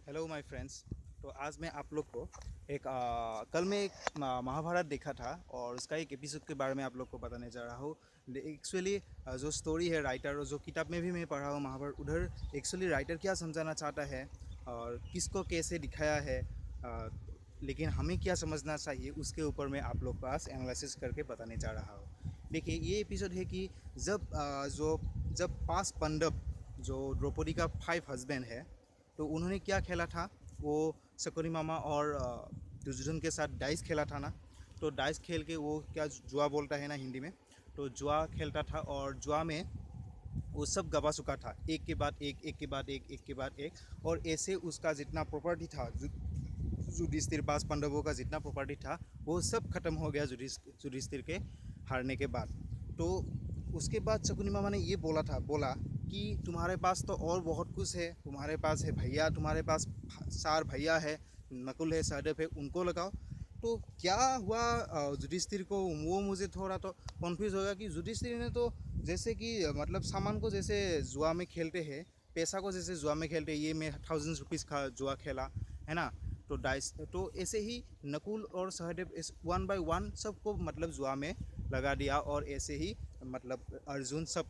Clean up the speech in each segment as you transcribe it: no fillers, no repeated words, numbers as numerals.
Hello my friends. तो आज मैं आप लोग को कल मैं एक महाभारत देखा था और उसका एक एपिसोड के बारे में आप लोग को बताने जा रहा हूँ। एक्चुअली जो स्टोरी है राइटर और जो किताब में भी मैं पढ़ा हूँ महाभारत, उधर एक्चुअली राइटर क्या समझाना चाहता है और किसको कैसे दिखाया है, लेकिन हमें क्या समझना चाहिए उसके ऊपर मैं आप लोग के पास एनालिसिस करके बताने जा रहा हूँ। देखिए ये एपिसोड है कि जब 5 पांडव जो द्रौपदी का 5 हस्बैंड है, तो उन्होंने क्या खेला था। वो शकुनी मामा और दुर्योधन के साथ डाइस खेला था ना। तो डाइस खेल के वो क्या जुआ बोलता है ना हिंदी में। तो जुआ खेलता था और जुआ में वो सब गवा चुका था, एक के बाद एक, एक के बाद एक, एक के बाद एक। और ऐसे उसका जितना प्रॉपर्टी था, युधिष्ठिर 5 पांडवों का जितना प्रॉपर्टी था वो सब खत्म हो गया युधिष्ठिर के हारने के बाद। तो उसके बाद शकुनी मामा ने ये बोला कि तुम्हारे पास तो और बहुत कुछ है, तुम्हारे पास है भैया, तुम्हारे पास 4 भैया है, नकुल है, सहदेव है, उनको लगाओ। तो क्या हुआ युधिष्ठिर को, वो मुझे थोड़ा तो कन्फ्यूज़ हो गया कि युधिष्ठिर ने तो जैसे कि मतलब सामान को जैसे जुआ में खेलते हैं, पैसा को जैसे जुआ में खेलते हैं, ये मैं 1000 रुपीज़ का जुआ खेला है ना। तो डाइस तो ऐसे ही नकुल और सहदेव 1 बाय 1 सबको मतलब जुआ में लगा दिया और ऐसे ही मतलब अर्जुन सब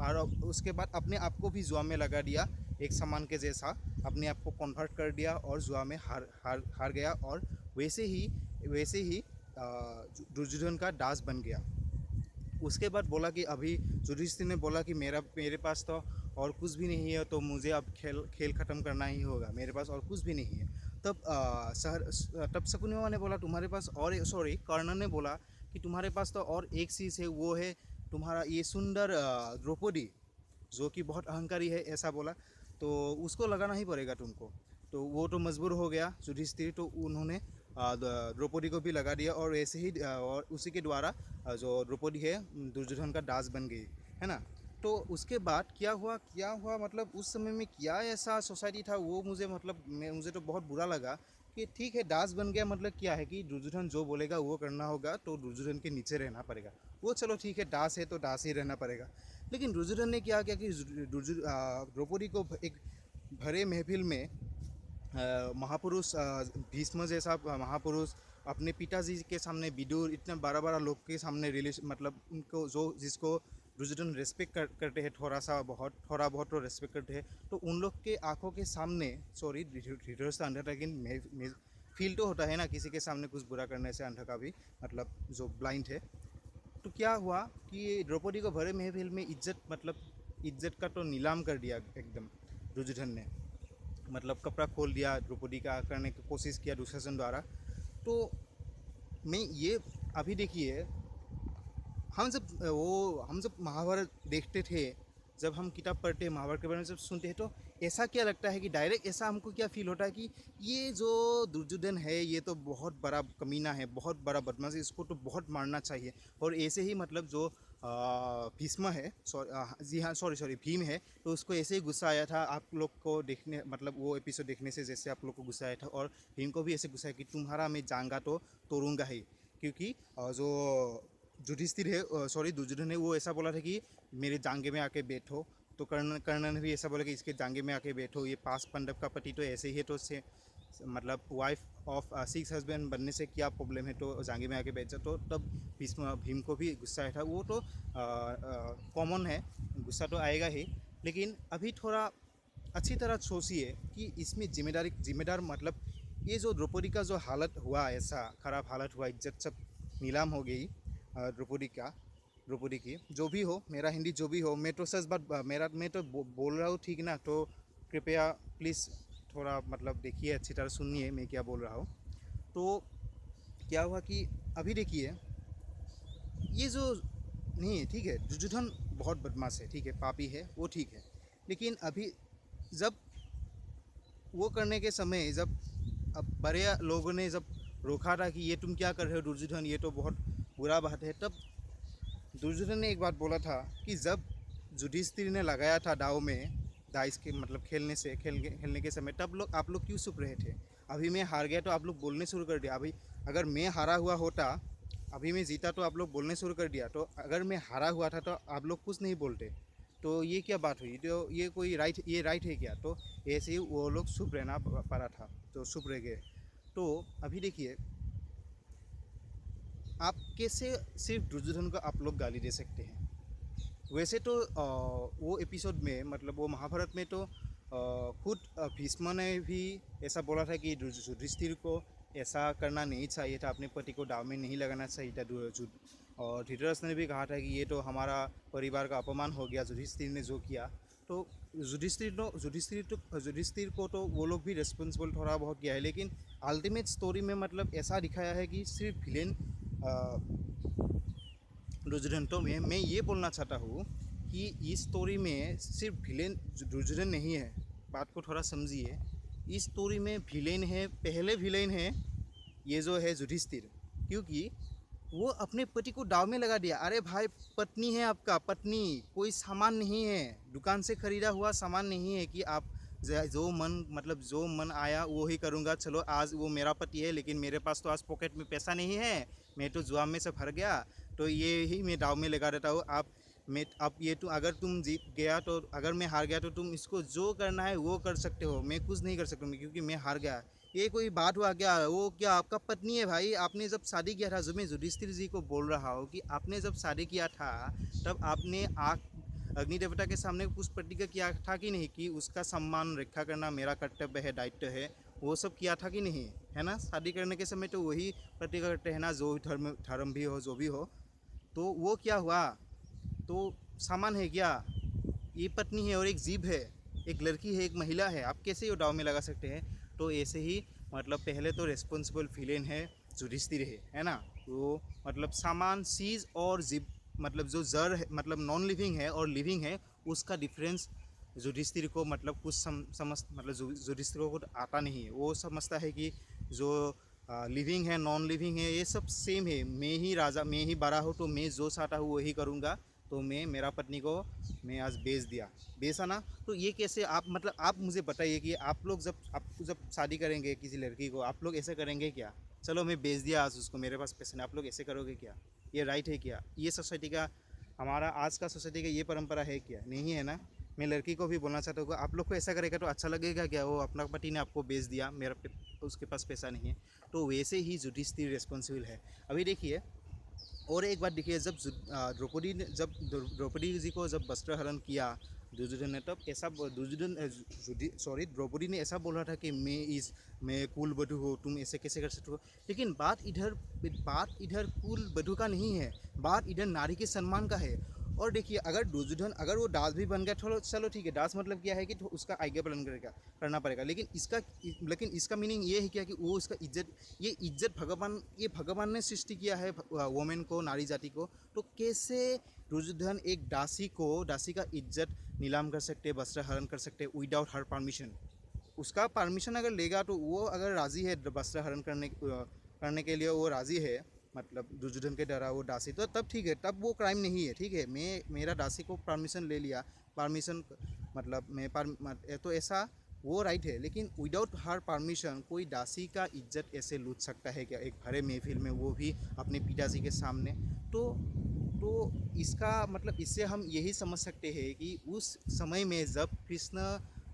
और उसके बाद अपने आप को भी जुआ में लगा दिया, एक सामान के जैसा अपने आप को कन्वर्ट कर दिया और जुआ में हार हार हार गया। और वैसे ही दुर्योधन का दास बन गया। उसके बाद बोला कि अभी युधिष्ठिर ने बोला कि मेरे पास तो और कुछ भी नहीं है, तो मुझे अब खेल खेल ख़त्म करना ही होगा, मेरे पास और कुछ भी नहीं है। तब शकुनी मामा ने बोला तुम्हारे पास और, सॉरी, कर्ण ने बोला कि तुम्हारे पास तो और एक चीज़ है, वो है तुम्हारा ये सुंदर द्रौपदी, जो कि बहुत अहंकारी है, ऐसा बोला। तो उसको लगाना ही पड़ेगा तुमको। तो वो तो मजबूर हो गया युधिष्ठिर, तो उन्होंने द्रौपदी को भी लगा दिया और ऐसे ही और उसी के द्वारा जो द्रौपदी है दुर्योधन का दास बन गई, है ना। तो उसके बाद क्या हुआ मतलब उस समय में क्या ऐसा सोसाइटी था, वो मुझे मतलब मुझे तो बहुत बुरा लगा कि ठीक है दास बन गया, मतलब क्या है कि दुर्योधन जो बोलेगा वो करना होगा, तो दुर्योधन के नीचे रहना पड़ेगा। वो चलो ठीक है, दास है तो दास ही रहना पड़ेगा। लेकिन दुर्योधन ने क्या किया कि द्रौपदी को एक भरे महफिल में महापुरुष भीष्म जैसा महापुरुष अपने पिताजी के सामने, विदुर, इतना बड़ा बड़ा लोग के सामने रिलीज मतलब उनको जो जिसको दुर्योधन रेस्पेक्ट करते हैं, थोड़ा बहुत तो रेस्पेक्ट करते हैं, तो उन लोग के आंखों के सामने, सॉरी धृतराष्ट्र अंधा था, लेकिन फील तो होता है ना किसी के सामने कुछ बुरा करने से, अंधा का भी मतलब जो ब्लाइंड है। तो क्या हुआ कि द्रौपदी को भरे महफिल में इज्जत का तो नीलाम कर दिया एकदम दुर्योधन ने। मतलब कपड़ा खोल दिया द्रौपदी का, करने की कोशिश किया दुशासन द्वारा। तो मैं ये अभी देखिए, हम जब महाभारत देखते थे, जब हम किताब पढ़ते हैं महाभारत के बारे में जब सुनते हैं, तो ऐसा क्या लगता है कि डायरेक्ट ऐसा हमको क्या फील होता है कि ये जो दुर्योधन है ये तो बहुत बड़ा कमीना है, बहुत बड़ा बदमाश है, इसको तो बहुत मारना चाहिए। और ऐसे ही मतलब जो भीष्म है, जी हाँ, सॉरी भीम है, तो उसको ऐसे ही गुस्सा आया था आप लोग को देखने, मतलब वो एपिसोड देखने से जैसे आप लोग को गुस्सा आया था, और भीम को भी ऐसे गुस्सा है कि तुम्हारा मैं जांगा तो तोड़ूंगा ही। क्योंकि जो युधिष्ठिर है, सॉरी दुर्योधन ने, वो ऐसा बोला था कि मेरे जांगे में आके बैठो। तो कर्ण ने भी ऐसा बोला कि इसके जांगे में आके बैठो, ये 5 पांडव का पति तो ऐसे ही है, तो से मतलब वाइफ ऑफ 6 हस्बैंड बनने से क्या प्रॉब्लम है, तो जांगे में आके बैठ जाओ। तो तब भीम को भी गुस्सा आया था, वो तो कॉमन है, गुस्सा तो आएगा ही। लेकिन अभी थोड़ा अच्छी तरह सोचिए कि इसमें जिम्मेदार मतलब ये जो द्रौपदी का जो हालत हुआ, ऐसा ख़राब हालत हुआ, इज्जत सब नीलाम हो गई द्रौपदी की। जो भी हो, मेरा हिंदी जो भी हो, मैं तो सच बात मैं तो बोल रहा हूँ, ठीक ना। तो कृपया प्लीज़ थोड़ा मतलब देखिए, अच्छी तरह सुनिए मैं क्या बोल रहा हूँ। तो क्या हुआ कि अभी देखिए, ये जो नहीं है, ठीक है, दुर्योधन बहुत बदमाश है, ठीक है, पापी है, वो ठीक है। लेकिन अभी जब वो करने के समय, जब अब बड़े लोगों ने जब रोका था कि ये तुम क्या कर रहे हो दुर्योधन, ये तो बहुत बुरा बात है, तब दुर्योधन ने एक बात बोला था कि जब युधिष्ठिर ने लगाया था दाव में, दाइस के मतलब खेलने के समय, तब आप लोग क्यों चुप रहे थे। अभी मैं हार गया तो आप लोग बोलने शुरू कर दिया। अभी अगर मैं हारा हुआ होता, अभी मैं जीता तो आप लोग बोलने शुरू कर दिया। तो अगर मैं हारा हुआ था तो आप लोग कुछ नहीं बोलते। तो ये क्या बात हुई, तो ये कोई राइट है क्या? तो ऐसे ही वो लोग चुप रहना पड़ा था, तो चुप रह गए। तो अभी देखिए, आप कैसे सिर्फ दुर्योधन को आप लोग गाली दे सकते हैं? वैसे तो वो एपिसोड में मतलब वो महाभारत में तो खुद भीष्म ने भी ऐसा बोला था कि युधिष्ठिर को ऐसा करना नहीं चाहिए था, अपने पति को दाव में नहीं लगाना चाहिए था। और धृतराष्ट्र ने भी कहा था कि ये तो हमारा परिवार का अपमान हो गया युधिष्ठिर ने जो किया। तो युधिष्ठिर को तो वो लोग भी रिस्पॉन्सिबल थोड़ा बहुत किया है, लेकिन अल्टीमेट स्टोरी में मतलब ऐसा दिखाया है कि सिर्फ विलेन दुर्योधन। तो मैं ये बोलना चाहता हूँ कि इस स्टोरी में सिर्फ विलेन दुर्योधन नहीं है। बात को थोड़ा समझिए, इस स्टोरी में विलेन है, पहले विलेन है ये जो है युधिष्ठिर, क्योंकि वो अपने पति को दाव में लगा दिया। अरे भाई, पत्नी है आपका, पत्नी कोई सामान नहीं है, दुकान से खरीदा हुआ सामान नहीं है कि आप जो मन आया वो ही करूँगा। चलो आज वो मेरा पति है, लेकिन मेरे पास तो आज पॉकेट में पैसा नहीं है, मैं तो जुआ में से भर गया, तो ये ही मैं दाव में लगा देता हूँ। अब ये तो अगर तुम जीत गया तो, अगर मैं हार गया तो तुम इसको जो करना है वो कर सकते हो, मैं कुछ नहीं कर सकता क्योंकि मैं हार गया। ये कोई बात हुआ क्या? वो क्या आपका पत्नी है भाई? आपने जब शादी किया था, जो मैं युधिष्ठिर जी को बोल रहा हूँ कि आपने जब शादी किया था तब आपने अग्नि देवता के सामने कुछ प्रतिज्ञा किया था कि नहीं, कि उसका सम्मान रक्षा करना मेरा कर्तव्य है, दायित्व है, वो सब किया था कि नहीं, है ना? शादी करने के समय तो वही प्रतिज्ञा करते हैं ना, जो धर्म भी हो, जो भी हो। तो वो क्या हुआ? तो सामान है क्या? ये पत्नी है और एक जीव है, एक लड़की है, एक महिला है, आप कैसे ये दाव में लगा सकते हैं? तो ऐसे ही मतलब पहले तो रेस्पॉन्सिबल विलेन है युधिष्ठिर है ना? वो मतलब सामान, चीज़ और जीव, मतलब जो जर है, मतलब नॉन लिविंग है और लिविंग है, उसका डिफरेंस युधिष्ठिर को मतलब कुछ समझ मतलब युधिष्ठिर को आता नहीं है। वो समझता है कि जो लिविंग है, नॉन लिविंग है, ये सब सेम है। मैं ही राजा, मैं ही बड़ा हूँ, तो मैं जो चाहता हूँ वही करूँगा। तो मैं मेरा पत्नी को मैं आज बेचा ना। तो ये कैसे आप, मतलब आप मुझे बताइए कि आप लोग जब शादी करेंगे किसी लड़की को, आप लोग ऐसे करेंगे क्या? चलो मैं बेच दिया आज उसको, मेरे पास पैसे नहीं, आप लोग ऐसे करोगे क्या? ये राइट है क्या? ये सोसाइटी का, हमारा आज का सोसाइटी का ये परंपरा है क्या? नहीं है ना? मैं लड़की को भी बोलना चाहता हूँ, आप लोग को ऐसा करेगा तो अच्छा लगेगा क्या? वो अपना पति ने आपको बेच दिया, उसके पास पैसा नहीं है। तो वैसे ही युधिष्ठिर रिस्पॉन्सिबल है। अभी देखिए, और एक बात देखिए, जब द्रौपदी जी को जब वस्त्र हरण किया दुर्योधन ने, तब ऐसा द्रौपदी ने ऐसा बोला था कि मैं कुल वधू हो, तुम ऐसे कैसे कर सकते हो? लेकिन बात इधर कुल वधू का नहीं है, बात इधर नारी के सम्मान का है। और देखिए, अगर दुर्योधन अगर वो दास भी बन गया, चलो ठीक है, दास मतलब क्या है कि तो उसका आज्ञा पालन करना पड़ेगा, लेकिन इसका मीनिंग ये है क्या कि वो उसका इज्जत भगवान ने सृष्टि किया है वोमेन को, नारी जाति को। तो कैसे दुर्योधन एक दासी का इज्जत नीलाम कर सकते, वस्त्र हरण कर सकते विदाउट हर परमिशन? उसका परमिशन अगर लेगा, तो वो अगर राज़ी है वस्त्र हरण करने के लिए, वो राज़ी है, मतलब दुर्योधन के डरा वो दासी, तो तब ठीक है, तब वो क्राइम नहीं है, ठीक है। मेरा दासी को परमिशन ले लिया, परमिशन मतलब तो ऐसा वो राइट है। लेकिन विदाउट हर परमिशन कोई दासी का इज्जत ऐसे लूट सकता है क्या, एक भरे महफिल में, वो भी अपने पिताजी के सामने? तो तो इसका मतलब, इससे हम यही समझ सकते हैं कि उस समय में जब कृष्ण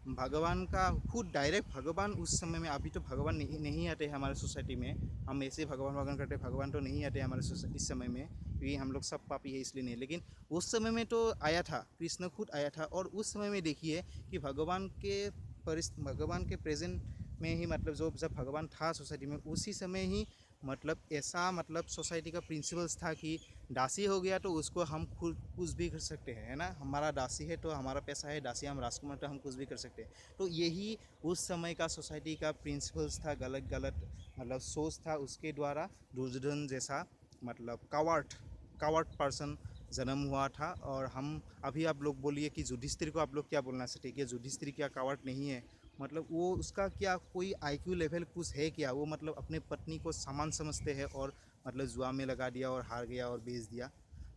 भगवान का खुद डायरेक्ट भगवान, उस समय में, अभी तो भगवान नहीं आते हमारे सोसाइटी में, हम ऐसे भगवान करते, भगवान तो नहीं आते हमारे इस समय में, क्योंकि हम लोग सब पापी है इसलिए नहीं। लेकिन उस समय में तो आया था, कृष्ण खुद आया था। और उस समय में देखिए कि भगवान के प्रेजेंट में ही, मतलब जब भगवान था सोसाइटी में, उसी समय ही मतलब ऐसा, मतलब सोसाइटी का प्रिंसिपल्स था कि दासी हो गया तो उसको हम खुद कुछ भी कर सकते हैं, है ना? हमारा दासी है तो हमारा पैसा है, दासी हम राजकुमार तो हम कुछ भी कर सकते हैं। तो यही उस समय का सोसाइटी का प्रिंसिपल्स था, गलत मतलब सोच था, उसके द्वारा दुर्योधन जैसा मतलब कावर्ड पर्सन जन्म हुआ था। और हम अभी, आप लोग बोलिए कि युधिष्ठिर को आप लोग क्या बोलना चाहते हैं कि युधिष्ठिर क्या कावर्ड नहीं है? मतलब वो उसका क्या कोई आईक्यू लेवल कुछ है क्या? वो मतलब अपने पत्नी को सामान समझते हैं और मतलब जुआ में लगा दिया और हार गया और बेच दिया।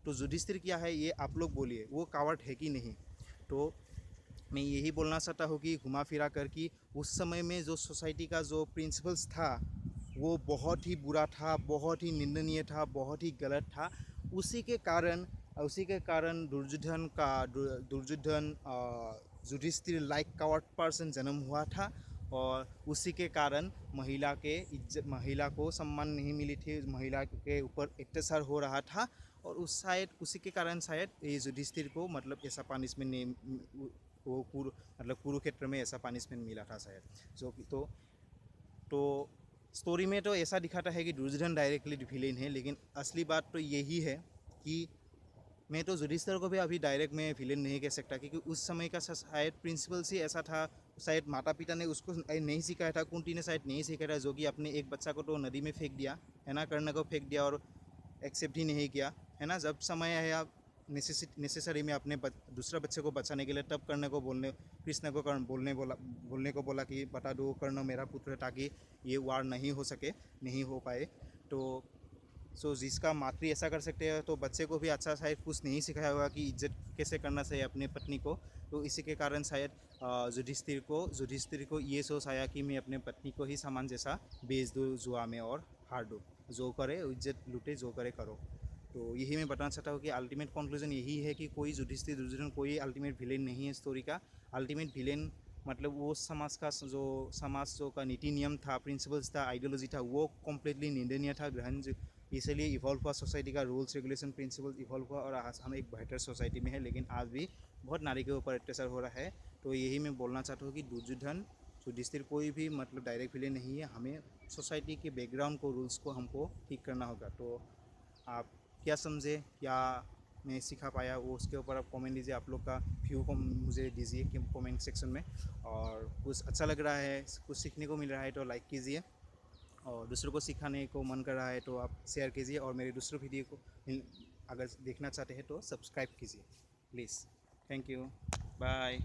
तो युधिष्ठिर क्या है, ये आप लोग बोलिए, वो कावर्ड है कि नहीं? तो मैं यही बोलना चाहता हूँ कि घुमा फिरा कर कि उस समय में जो सोसाइटी का जो प्रिंसिपल्स था, वो बहुत ही बुरा था, बहुत ही निंदनीय था, बहुत ही गलत था। उसी के कारण उसी के कारण Duryodhan Yudhishthir like coward person जन्म हुआ था। और उसी के कारण महिला को सम्मान नहीं मिली थी, महिला के ऊपर अत्याचार हो रहा था। और उसी के कारण शायद ये युधिष्ठिर को मतलब ऐसा पनिशमेंट नहीं, मतलब कुरुक्षेत्र में ऐसा पनिशमेंट मिला था शायद। जो कि तो स्टोरी में तो ऐसा दिखाता है कि दुर्योधन डायरेक्टली विलेन है, लेकिन असली बात तो यही है कि मैं तो युधिष्ठिर को भी अभी डायरेक्ट में विलेन नहीं कह सकता, क्योंकि उस समय का शायद प्रिंसिपल ही ऐसा था। शायद माता पिता ने उसको नहीं सिखाया था, कुंती ने शायद नहीं सिखाया था, जो कि अपने एक बच्चा को तो नदी में फेंक दिया है ना, कर्ण को फेंक दिया और एक्सेप्ट ही नहीं किया है ना। जब समय है आप नेसेसरी में अपने दूसरा बच्चे को बचाने के लिए, तब कर्ण को कृष्ण को बोलने को बोला कि बता दो कर्ण मेरा पुत्र है, ताकि ये वार नहीं हो पाए। तो जिसका मातृ ऐसा कर सकते हैं, तो बच्चे को भी अच्छा शायद कुछ नहीं सिखाया होगा कि इज्जत कैसे करना चाहिए अपने पत्नी को। तो इसी के कारण शायद युधिष्ठिर को ये सोच आया कि मैं अपने पत्नी को ही सामान जैसा बेच दूँ जुआ में और हार दूँ, जो करे इज्जत लूटे, जो करे करो। तो यही मैं बताना चाहता हूँ कि अल्टीमेट कंक्लूजन यही है कि कोई युधिष्ठिर दुर्योधन कोई अल्टीमेट विलेन नहीं है स्टोरी का। अल्टीमेट विलेन मतलब वो समाज जो का नीति नियम था, प्रिंसिपल्स था, आइडियोलॉजी था, वो कम्प्लीटली निंदनीय था, ग्रहण। इसलिए इवॉल्व हुआ सोसाइटी का रूल्स रेगुलेशन प्रिंसिपल इवॉल्व हुआ और आज हम एक बेहतर सोसाइटी में है, लेकिन आज भी बहुत नारी के ऊपर अत्याचार हो रहा है। तो यही मैं बोलना चाहता हूँ कि दुर्योधन युधिष्ठिर कोई भी मतलब डायरेक्ट विलेन नहीं है, हमें सोसाइटी के बैकग्राउंड को, रूल्स को हमको ठीक करना होगा। तो आप क्या समझे, क्या मैं सिखा पाया, वो उसके ऊपर आप कमेंट दीजिए, आप लोग का व्यू को मुझे दीजिए कि कमेंट सेक्शन में। और कुछ अच्छा लग रहा है, कुछ सीखने को मिल रहा है तो लाइक कीजिए, और दूसरों को सिखाने को मन कर रहा है तो आप शेयर कीजिए, और मेरे दूसरों वीडियो को अगर देखना चाहते हैं तो सब्सक्राइब कीजिए प्लीज़। Thank you, bye.